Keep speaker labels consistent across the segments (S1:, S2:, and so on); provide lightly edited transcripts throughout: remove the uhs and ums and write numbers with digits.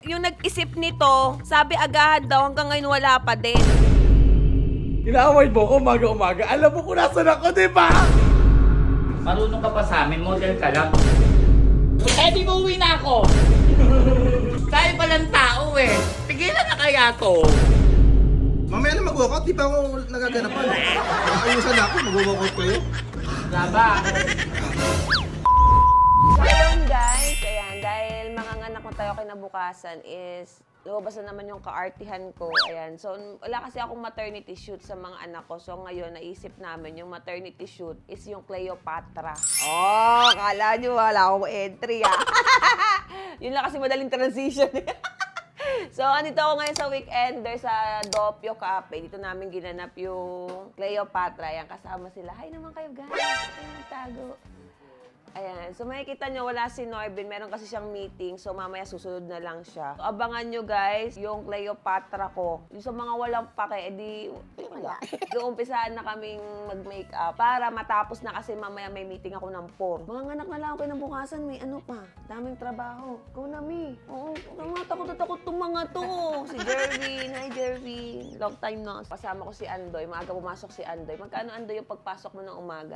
S1: Yung nag-isip nito, sabi agahan daw, hanggang ngayon wala pa din.
S2: Ina-award mo ko umaga-umaga. Alam mo kung nasan ako, di ba?
S3: Marunong ka pa sa amin, model ka lang. Eh, di uwi na ako. Tayo palang tao eh. Tigilan na kaya to.
S4: Mamaya na mag-walkout, di pa ako nagaganapan. Ayusan na ako, mag-walkout kayo.
S3: Laba.
S1: So yun guys, ayan, dahil manganganak na tayo kinabukasan is lumabas na naman yung kaartihan ko. Ayan, so wala kasi akong maternity shoot sa mga anak ko. So ngayon, naisip namin yung maternity shoot is yung Cleopatra. Oh, kala nyo wala akong entry ah. Yun lang kasi madaling transition. So, andito ako ngayon sa weekender sa Doppio Cafe. Dito namin ginanap yung Cleopatra. Ayan, kasama sila. Hi naman kayo guys. Ay, magtago. Ayan. So, makikita nyo, wala si Norbin. Meron kasi siyang meeting. So, mamaya susunod na lang siya. So, abangan nyo guys, yung Cleopatra ko. Yung sa mga walang pake, edi wala. So, umpisaan na kaming mag-makeup para matapos na kasi mamaya may meeting ako ng 4. Mga anak na lang ako kinabukasan. May ano pa. Daming trabaho. Go na, Mi. Oo, takot na takot itong mga to. Si Jervin. Hi, Jervin. Long time na. Kasama ko si Andoy. Maaga pumasok si Andoy. Magkano, Andoy, yung pagpasok mo ng umaga?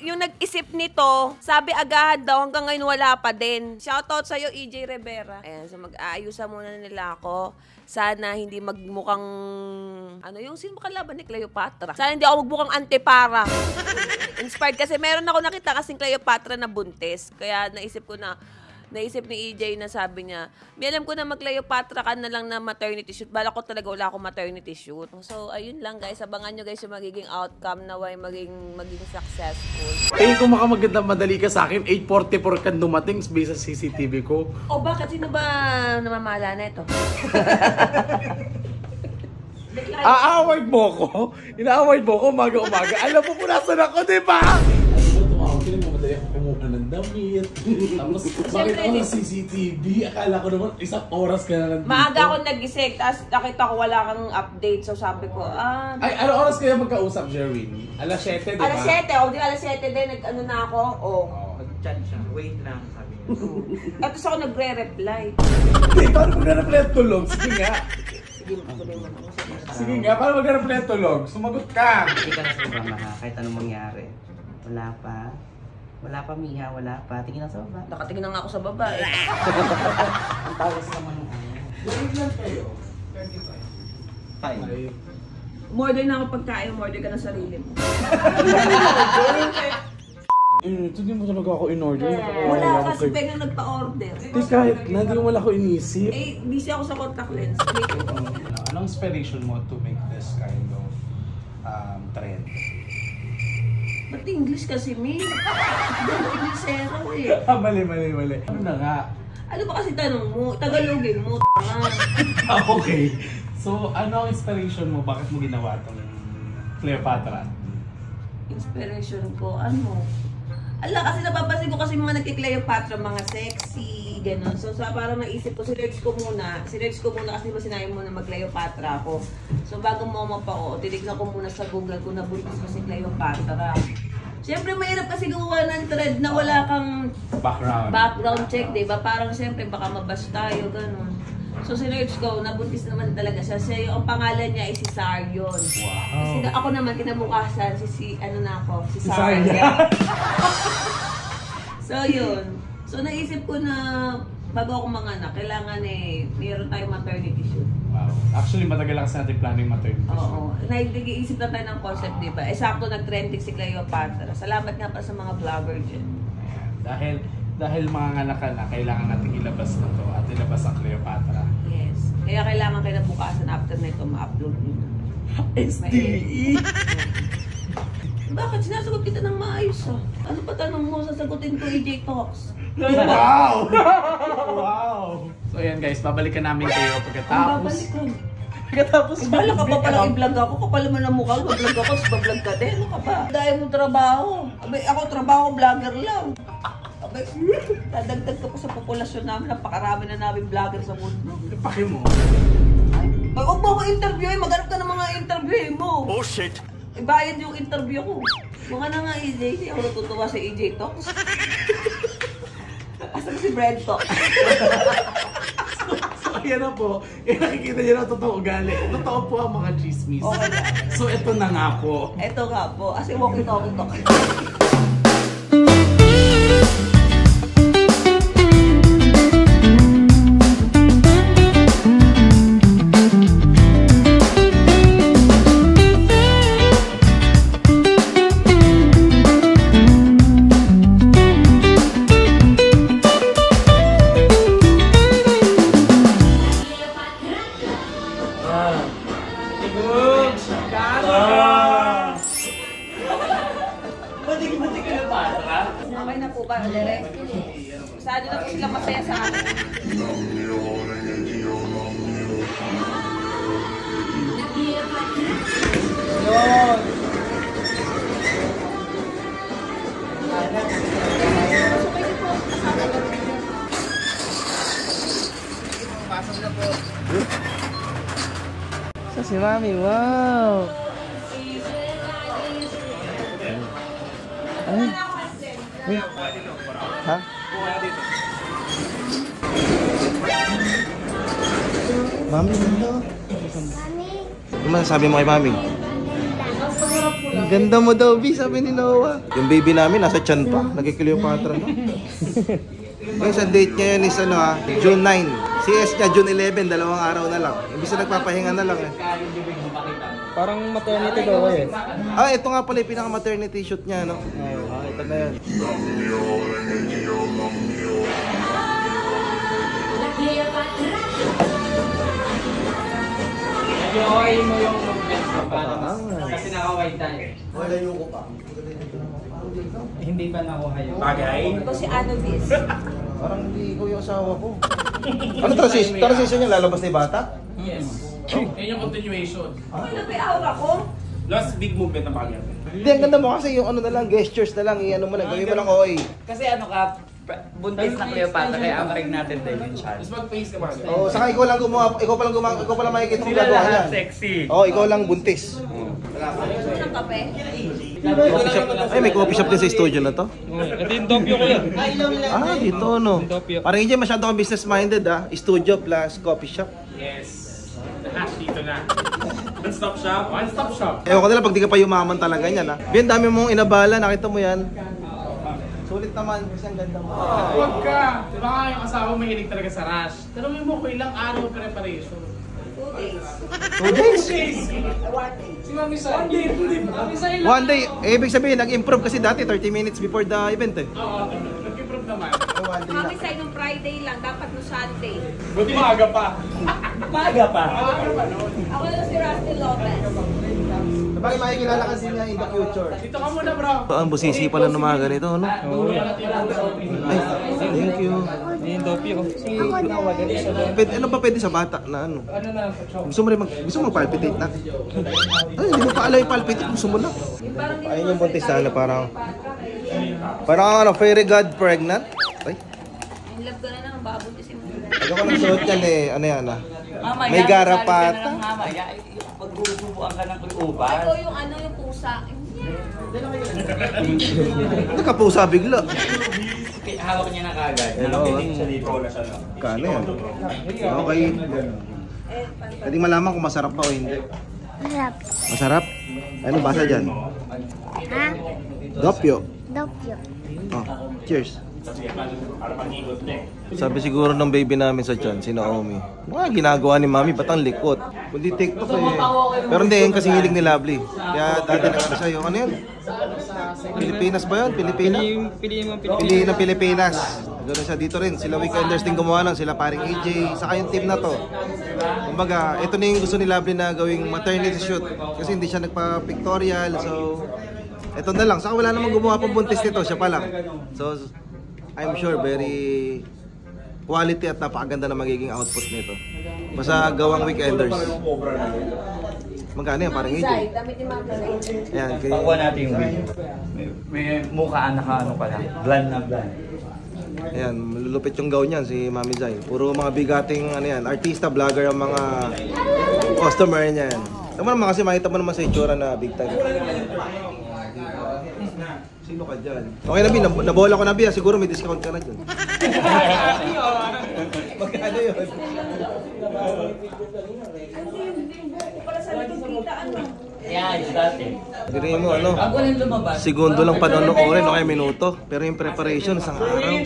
S1: Yung nag-isip nito, sabi agahan daw, hanggang ngayon wala pa din. Shoutout sa'yo, EJ Rivera. Ayan, so mag-aayusan muna nila ako. Sana hindi magmukhang, ano yung sino makalaban ni Cleopatra? Sana hindi ako magmukhang antipara. Inspired kasi meron ako nakita kasing Cleopatra na buntis. Kaya naisip ni EJ na sabi niya, may alam ko na mag-Cleopatra ka na lang na maternity shoot. Bala ko talaga wala akong maternity shoot. So, ayun lang guys. Abangan nyo guys yung magiging outcome na way maging successful.
S2: Tingin ko makamaganda madali ka sa akin. 8:44 ka dumating based sa CCTV ko.
S1: O bakit? Sino ba namamala na ito?
S2: A-award mo ko. Ina-award mo ko umaga-umaga. Alam mo kung nasan ako, di ba? Kailan mo madali ako kumuha ng damit. Tapos, bakit ako ng CCTV? Akala ko naman, isang oras ka na nandito.
S1: Maaga ako nagising, tapos nakita ko wala kang update. So sabi ko,
S2: Ay, ano oras kaya magkausap, Jerwin? Alas 7, di ba?
S1: Alas 7, o di alas 7 din, nag-ano na ako,
S3: Nag-chat siya. Wait lang, sabi niya.
S1: At tapos ako nagre-reply.
S2: Hindi, paano magre-reply at tulog? Sige nga.
S1: Sige, magtuloy mo ako.
S2: Sige nga, paano magre-reply at tulog? Sumagot ka!
S3: Hindi ka na sa baba ha, kahit anong mangyari. Wala pa. Wala pa, Miha. Wala pa. Tingin na sa baba.
S1: Nakatingin na nga ako sa baba eh.
S3: Ang tawas naman ng ano.
S2: Ilan kayo?
S3: 5.
S1: Umorder na ako pagkain, umorder ka na sarili mo.
S2: Ito din mo talaga ako in-order.
S1: Wala kasi biglang nagpa-order.
S2: Di kahit na, di mo wala ko inisip.
S1: Eh, busy ako sa contact lens.
S2: Anong inspiration mo to make this kind of trend?
S1: Ba't English kasi, Mi? Englishero eh.
S2: Mali. Ano na nga?
S1: Ano ba kasi tanong mo? Tagalogin mo,
S2: Okay. So, ano ang inspiration mo? Bakit mo ginawa itong Cleopatra?
S1: Inspiration ko, ano? Kasi napapansin ko kasi mga nagki-Cleopatra, mga sexy, gano'n. So, parang naisip ko, sinerge ko muna kasi diba sinabi mo na mag-Cleopatra ako. So, bago mo mapao, tinignan ko muna sa Google kung nabuntis ko si Cleopatra. Siyempre, mahirap kasi gawa ng thread na wala kang background check, diba? Parang siyempre, baka mabash tayo, gano'n. So, sinerge ko, nabuntis naman talaga siya. Ang pangalan niya ay si Sarion.
S2: Wow.
S1: Kasi ako naman, kinabukasan, si Sarion. So, yun. So, naisip ko na bago ako manganak, kailangan mayroon tayong maternity shoot.
S2: Wow. Actually, matagal lang kasi natin plano yung maternity shoot.
S1: Oo. Nag-iisip na tayo ng concept, di ba? Sakto nag-trending si Cleopatra. Salamat nga pa sa mga vlogger dyan.
S2: Dahil mga anak ka na, kailangan natin ilabas na to at ilabas ang Cleopatra.
S1: Yes. Kaya kailangan kayo na bukasan after na ito ma-upload nyo na.
S2: SDE!
S1: Bakit? Sinasagot kita ng maayos ah. Ano pa tanong mo? Sasagutin ko EJ Talks.
S2: Wow! Wow! So ayan guys, babalikan namin kayo pagkatapos. Pagkatapos
S1: bala ka pa palang i-vlog ako. Kapal mo na mukha. Mag-vlog ako, tapos mag-vlog ka din. Ano ka ba? Dahil mo trabaho. Abay, ako trabaho, vlogger lang. Abay, dadagdag ka pa sa populasyon namin. Napakarami na namin vlogger sa mundo.
S2: Paki mo.
S1: Ay, huwag mo ako interviewin. Maghanap ka ng mga interviewin mo.
S2: Oh shit!
S1: Ibayad yung interview ko. Mga na nga EJ. Hindi ako natutuwa sa EJ Talks. Asan si Brad Talks?
S2: So, ayan na po. Nakikita niyo na totoo ugali. Totoo po ang mga chismis.
S1: Okay na.
S2: So, ito na nga po.
S1: Ito nga po. Kasi walkie-talkie talk. Okay na po ba? Direct? Saan na po sila masaya sa akin?
S5: So si Mami, wow! Ay. Ha?
S4: Mami, ganda. Ano man sabi mo kay Mami? Ang ganda mo daw, B, sabi ni Noah. Yung baby namin, nasa tiyan pa. Nagki-Cleopatra na. Yung sa date niya yun is ano ha, June 9. CS niya, June 11, 2 araw na lang. Ibig na nagpapahinga na lang eh.
S5: Parang maternity daw eh.
S4: Ah, ito nga pala yung pinaka-maternity shoot niya, no? Ah, ito na yun.
S3: Okay mo yung movements mo kasi naka-white tayo.
S4: Wala yung ko pa.
S3: Hindi pa nakuha yun.
S1: Ito si Anubis.
S4: Parang hindi ikaw yung asawa ko. Ano transition niya? Lalabas na yung bata?
S3: Yes.
S2: Yun yung continuation.
S1: Ano ba yung aura ko?
S2: Last big movement ng Pagyan.
S4: Hindi, ang ganda mo kasi yung ano na lang, gestures na lang, i-ano mo lang, gawin mo lang oy.
S3: Kasi ano ka, buntis na Cleopatra kaya amarig natin din yung chance.
S2: Tapos mag-face ka Pagyan.
S4: Oh, saka ikaw lang gumawa, ikaw pa lang makikita mo
S3: Sila
S4: gagawa
S3: lahat
S4: yan.
S3: sexy.
S4: Oh, ikaw lang buntis.
S1: Gusto ng kape?
S4: Coffee shop. Ay, may coffee shop din sa studio na to.
S5: Ito yung dopyo ko yan.
S4: Ah, dito no. Parang hindi masyado kang business minded ah. Studio plus coffee shop.
S2: Yes. Lahat dito na. One stop shop. One stop shop.
S4: Ewan ko nila pag di ka pa yumaman talaga yan ah. Bien, dami mong inabala, nakita mo yan. Sulit naman, kasi ang ganda mo.
S2: Huwag ka. Diba nga yung asawa mahilig talaga sa rush. Tanongin mo kung ilang araw preparation.
S1: 2 days.
S4: 2 days?
S2: Si Mami Sai. Mami Sai lang.
S4: 1 day, eh, ibig sabihin, nag-improve kasi dati 30 minutes before the event eh.
S2: Oo, nag-improve naman.
S4: 1 day na.
S1: Mami Sai nung Friday lang, dapat no Sunday.
S2: Buti maaga pa.
S3: Maaga pa.
S1: Ako lang si Rusty Lopez.
S4: Sabagay makikilala kasi niya in the future.
S2: Dito ka muna bro.
S4: Ang busisi pala ng mga ganito, no? Ay, thank you.
S5: Ito yung dopyo ko.
S4: Ano ba pwede sa bata na ano? Gusto mo rin gusto mo palpitate na? Ay, hindi mo pa alam yung palpitate, gusto mo lang. Ayun yung buntis na ano, parang ano, fairy god pregnant. Ay,
S1: In love ka na ng babuntisin mo.
S4: ako ko nagsuot yan eh, ano yan ah.
S3: Mama,
S4: May garapat.
S3: Pagbubuan ka ng uban.
S1: Ito yung ano, yung pusa.
S4: Nagkapusa bigla.
S3: Kaya hawak niya na kagad.
S4: Hello. Kano yan? Okay. Pwede malaman kung masarap ba o hindi.
S6: Masarap.
S4: Masarap? Ano basa dyan?
S6: Ha?
S4: Dopyo.
S6: Dopyo.
S4: Oh, cheers. Sabi siguro ng baby namin sa tiyan, si Naomi. Mga ginagawa ni Mami, ba't ang likot? Kundi TikTok eh. Pero hindi, yun kasi hilig ni Lovely. Kaya dati na ano sa'yo. Ano yun? Pilipinas ba yun? Pilipina?
S5: Piliin mo,
S4: Piliin ng Pilipinas. Ganoon siya dito rin. Sila Weekenders din gumawa nun. Sila paring AJ. Saka yung team na to. Kumbaga, ito na yung gusto ni Lovely na gawing maternity shoot. Kasi hindi siya nagpa-pictorial. So, ito na lang. Saka wala namang gumawa pang buntis nito. Siya pa lang. So, I'm sure very quality at napakaganda na magiging output nito. Basta gawang Weekenders. Magkano yan? Parang AJ.
S1: Zay, damit ni Mami Zay.
S4: Ayan.
S3: Pakuha natin yung video. May mukhaan naka ano pala. Bland na bland.
S4: Ayan, malulupit yung gown niyan si Mami Zay. Puro mga bigating ano yan, artista, vlogger ang mga customer niyan. Tama naman kasi makita mo naman sa itsura na big time. Sino ka dyan? Okay na, Bi. Nabola ko na, Bi. Siguro may discount ka na dyan. Magkano yun?
S3: Yeah, it's dati.
S4: Hindi mo ano,
S3: Bago lang lumabas.
S4: segundo lang panonoorin o kaya minuto. Pero yung preparation, isang araw.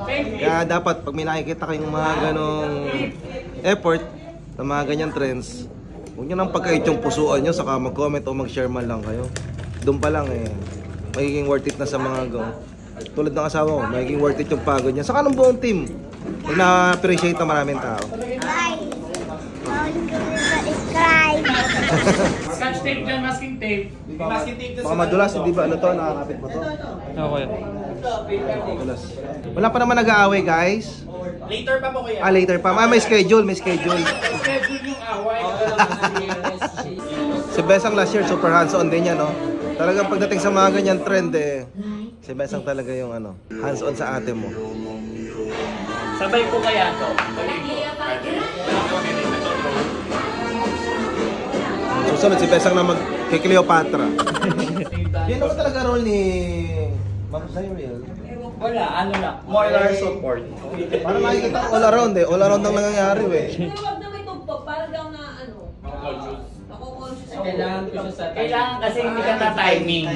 S4: Kaya dapat pag may nakikita kayong mga ganong effort na mga ganyan trends, huwag nyo nang pagkait yung pusuan nyo, saka mag-comment o mag-share man lang kayo. Doon pa lang magiging worth it na sa mga tulad ng asawa ko, magiging worth it yung pagod niya. Saka ng buong team, pag na-appreciate na maraming tao.
S6: Bye. Subscribe.
S7: Scotch tape dyan, masking tape. Masking tape
S4: Baka madulas, hindi ba? Ano to? Nakakapit mo to?
S5: Okay.
S4: Madulas. Wala pa naman nag-aaway, guys.
S7: Later pa po kuya.
S4: Later pa. May schedule, may schedule.
S7: Schedule yung away.
S4: Si Besang last year, super hands-on din yan, no? Talagang pagdating sa mga ganyan trend, si Besang talaga yung hands-on sa ate mo.
S3: Sabay ko kaya to.
S4: Susunod, si Besang na mag-Cleopatra. Yan naman talaga role ni Ma'am Cyril.
S3: Wala, ano lang. Moral support.
S4: Parang makikita all around all around ang nangyayari
S1: Pero wag na may tugtog, para daw na Ako-conscious.
S3: Kailangan kasi hindi ka na timing.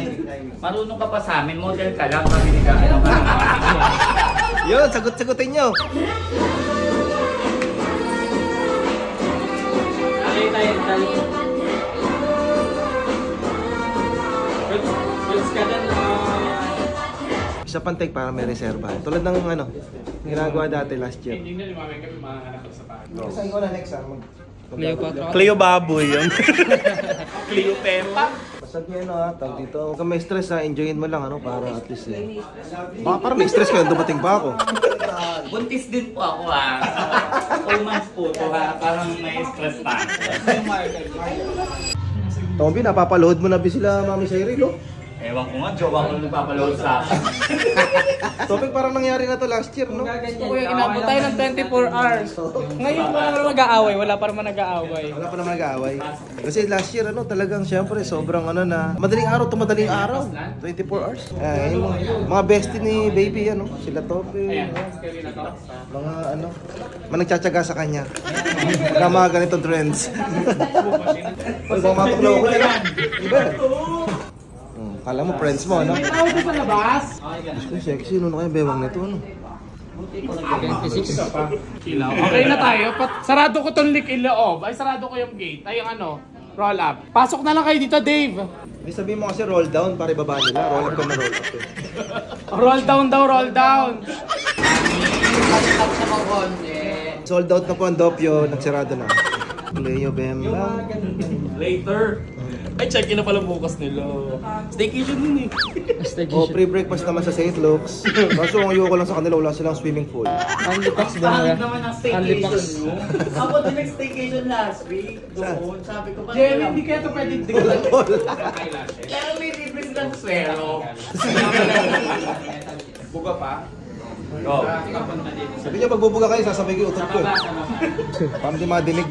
S3: Marunong ka pa sa amin, model ka lang. Kami ka ano ka.
S4: Yun, sagot-sagutin nyo.
S5: Tali.
S4: Isa pang take para may reserva. Tulad ng ginagawa dati last year.
S7: Hindi na lumamay kami mga anak sa bahay.
S4: Saan ko na next
S5: Cleopatra.
S7: Cleo baboy yun. Cleo Peppa.
S4: Basta niya tawag dito. Huwag ka may stress enjoyin mo lang para at least Baka parang may stress ka, dumating pa ako.
S3: Buntis din po ako 2 months po to parang may stress pa.
S4: Tomby, napapaload mo na ba sila Mami Cyril, oh?
S3: Ewan ko nga, jowa ko nagpapaload sa akin.
S4: Topic parang nangyari na to last year, no?
S7: Gusto ko yung inabot tayo ng 24 hours. Ngayon wala naman mag-aaway. Wala pa naman nag-aaway.
S4: Wala pa naman nag-aaway. Kasi last year, talagang syempre, sobrang na, madaling araw to madaling araw. 24 hours. Yung mga bestie ni baby, sila Topic. Mga mga nagtsatsaga sa kanya. Na mga ganitong trends. Pag mamapaklaw ko nila. Iba. Kala mo friends mo,
S7: May tao doon sa labas.
S4: Diyos ko, sexy. Ano na kayo bewang nito,
S5: 26.
S7: Okay na tayo. Sarado ko tong loob. Ay, sarado ko yung gate. Ay, yung roll up. Pasok na lang kayo dito, Dave.
S4: Hindi sabihin mo kasi roll down para ibaba nila. Roll up ka na roll up.
S7: Roll down daw, roll down.
S4: Sold out na po ang Doppio. Nagsarado na. Leo Bemba.
S7: Later. Ay, check-in na pala bukas nila. Staycation din
S4: Oh, free breakfast naman sa St. Luke's. Kaso ang ayoko lang sa kanila, wala silang swimming pool.
S5: Unlipax din
S3: Bakit
S5: na.
S3: naman ang staycation mo? Ako din nag-staycation last week. Doon, sabi ko pa
S7: Jerry, hindi kaya ito pwede tignan.
S3: Pero may libre silang swero.
S7: Buga pa?
S3: Go.
S4: Sabi niya, pagbubuga kayo, sasabi ko utot ko eh. Parang di madinig.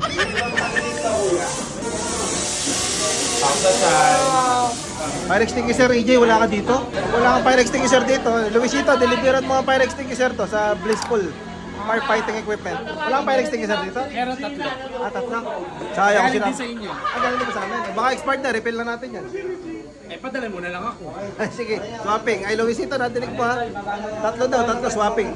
S4: Fire extinguisher, EJ, wala ka dito? Wala kang fire extinguisher dito. Luisito, deliveran mo ang fire extinguisher to sa Blissful Firefighting Equipment. Wala kang fire extinguisher dito?
S7: Meron 3.
S4: Tatlo. Sayang
S7: Galing
S4: sila.
S7: din sa inyo.
S4: Galing din ba sa amin? Baka expired na, refill na natin yan.
S7: Padala mo na lang ako.
S4: Ay, sige, swapping. Ay, Luisito, nadinig mo ha. Tatlo, swapping.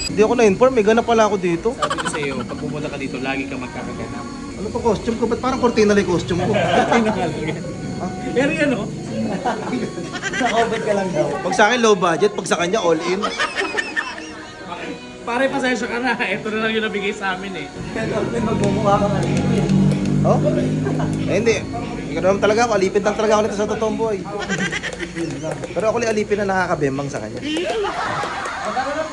S4: Hindi ako na-inform, may ganap pala ako dito.
S7: Sabi ko sa iyo, pag pumunta ka dito, lagi ka magkakaganap.
S4: Ano to costume ko? Ba't parang cortina lang yung costume ko?
S7: Pero yan o.
S4: Nakobad ka lang daw. Pag sa akin low budget, pag sa kanya all in.
S7: Pare, pasensya ka na. Ito na lang yung nabigay sa amin eh.
S4: Oh? Hindi. Hindi ka naman talaga ako. Alipin lang talaga ako nito sa totoong buhay. Pero ako alipin na nakakabembang sa kanya.
S7: Magkano na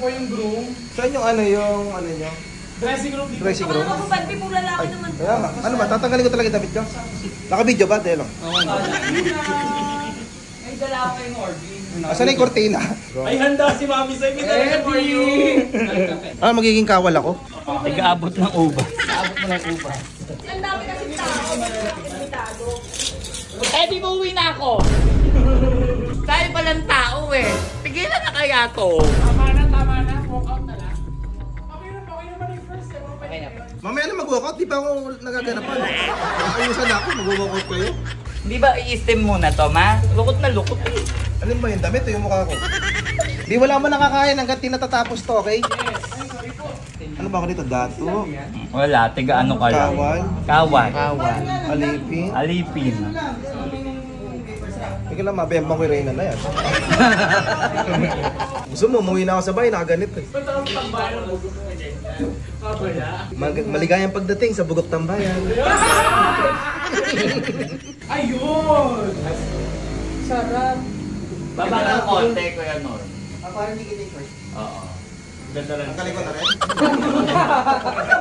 S7: po, yung groom.
S4: Saan yung nyo?
S7: Dressing room dito.
S4: Dressing room?
S1: Ako pati pong lalaki naman.
S4: Kaya nga. Ano ba? Tatanggalin ko talaga yung damit ko? Naka-video ba? Dahil lang.
S3: Ay, dala ako kayong orgy.
S4: Asan na yung cortina?
S7: Ay, handa si Mami sa inyo. For you.
S4: Magiging kawal ako?
S3: Nag-aabot ng ubas. Nag-aabot mo ng ubas.
S1: Ang dami kasi tao. Tago.
S3: Eh, di uuwi na ako. Tayo palang tao eh. Tigilan na kaya to.
S7: Tama na. Walk out na lang. Okay
S3: Okay na po.
S4: Mamaya na mag-walkout, di pa ako nagaganapan. Ayusan na ako, mag-walkout kayo.
S3: Hindi ba i-steam muna to, ma? Lukot na lukot eh.
S4: Alin ba yun? Damit o yung mukha ko? Di wala mo nakakain hanggang tinatatapos to, okay? Ano ba ako dito? Dato?
S3: Wala, tiga ano ka lang?
S4: Kawan?
S3: Kawan.
S4: Alipin?
S3: Alipin.
S4: Hindi ka lang mabembang ko yung Reyna na yan. Gusto mo, umuwi na ako sa bahay, nakaganit eh. Maligayang pagdating sa Bugok Tambayan.
S7: Ayun! Sarap.
S3: Baba ng konti, Kuya Nor.
S4: Ako rin hindi kitik first.
S3: Oo. Ganda lang.
S4: Ang kalikot na rin?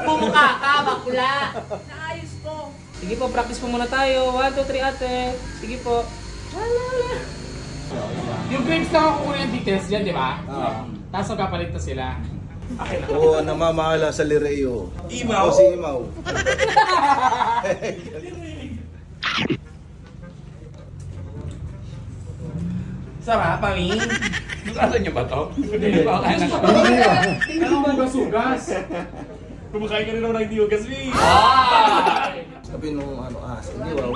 S3: Bumukha ka, bakla!
S5: Sige po, practice po muna tayo. 1, 2, 3 ate. Sige po.
S7: Yung grapes lang ako kukunin yung details dyan, di ba? Tapos magkapalit na sila.
S4: Oo, namamahala sa Lireo. Imaw? O si Imaw.
S7: Sarap, mami.
S3: Nasa niyo ba to?
S7: Hindi ba? Ano mo gasugas? Kumakain ka rin ako ng diugas, Mi.
S4: Sabi nung hindi wow.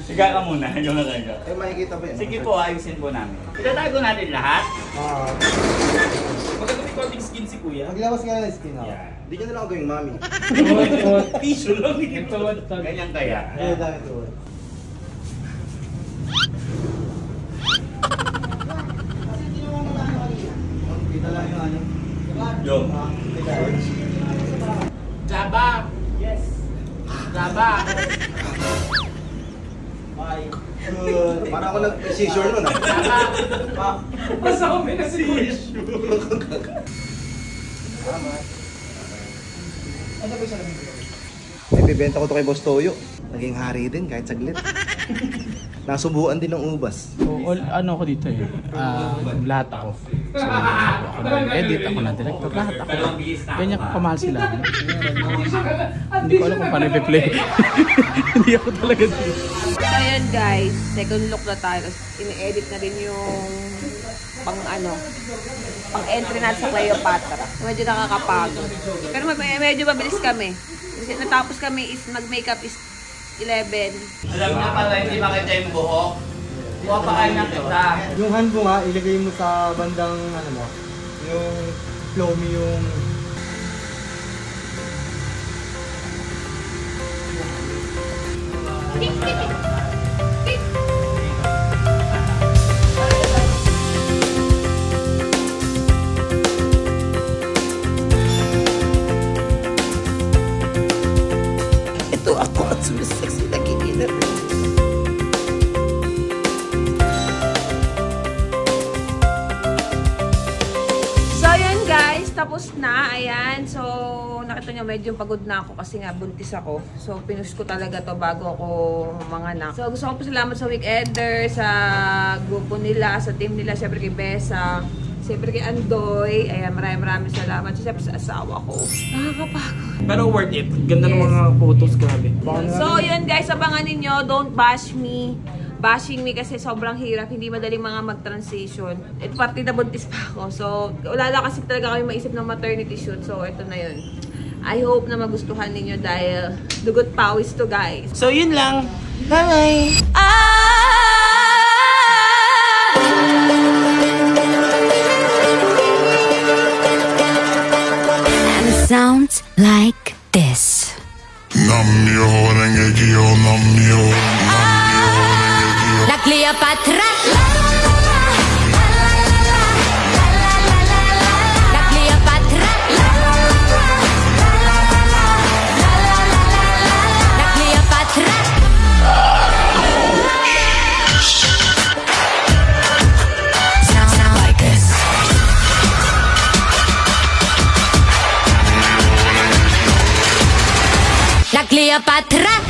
S3: Siga ka muna, yung nakaga.
S4: Eh, makikita ba yan?
S3: Sige po, ayusin po namin. Itatago natin lahat.
S7: Maganda may konting skin si Kuya.
S4: Maglabas nga ng skin ako. Hindi ka na lang ako gawing mami.
S7: Tissue lang.
S3: Ganyan kaya.
S4: Eh, dahil ito. Kita lang yung ano.
S3: Yung.
S7: Jaba. Yes. Jaba.
S4: Parang ako nag-seizure nun ah.
S7: Basta ako may nasi-issue.
S4: May bibenta ko to kay Boss Toyo. Naging hari din kahit saglit. Nasubuan din ng ubas.
S7: Ano ako dito eh? Lahat ako. So, ako nag-edit, ako na-director, lahat ako. Ganyan ko kamahal sila. Hindi ko alam kung paano i-play. Hindi ako talaga dito.
S1: So ayan guys, second look na tayo. Ini-edit na rin yung pang entry natin sa Cleopatra. Medyo nakakapagod. Pero medyo mabilis kami. Kasi natapos kami is mag-makeup is 11.
S3: Alam niya pala, hindi makita yung buhok. Puwapakan na kita.
S5: Yung hand mo nga, ilagay mo sa bandang yung flow mo yung...
S4: Ito ako at sumisexy na kikinig.
S1: So yun guys, tapos na. Ayan. So nakita nyo medyo pagod na ako kasi nga buntis ako. So pinush ko talaga to bago ako manganak. So gusto ko po salamat sa Weekender, sa grupo nila, sa team nila, syempre kay Besa, syempre kay Andoy. Ayan, maraming salamat. Syempre sa asawa ko. Nakakapagod.
S7: Pero worth it. Ganda ng
S1: Yes.
S7: mga photos, grabe.
S1: So yun guys, abangan ninyo. Don't bash me. Bashing me kasi sobrang hirap. Hindi madaling mga mag-transition. At partida buntis pa ako. So wala lang kasi talaga kami maisip ng maternity shoot. So ito na yun. I hope na magustuhan ninyo dahil dugot pawis to guys.
S7: So yun lang.
S1: Bye!
S6: And it sounds like this.
S8: Namyo Renge-kyo, Namyo
S6: La Cleopatra. La Cleopatra. La Cleopatra. Sound like this. La Cleopatra.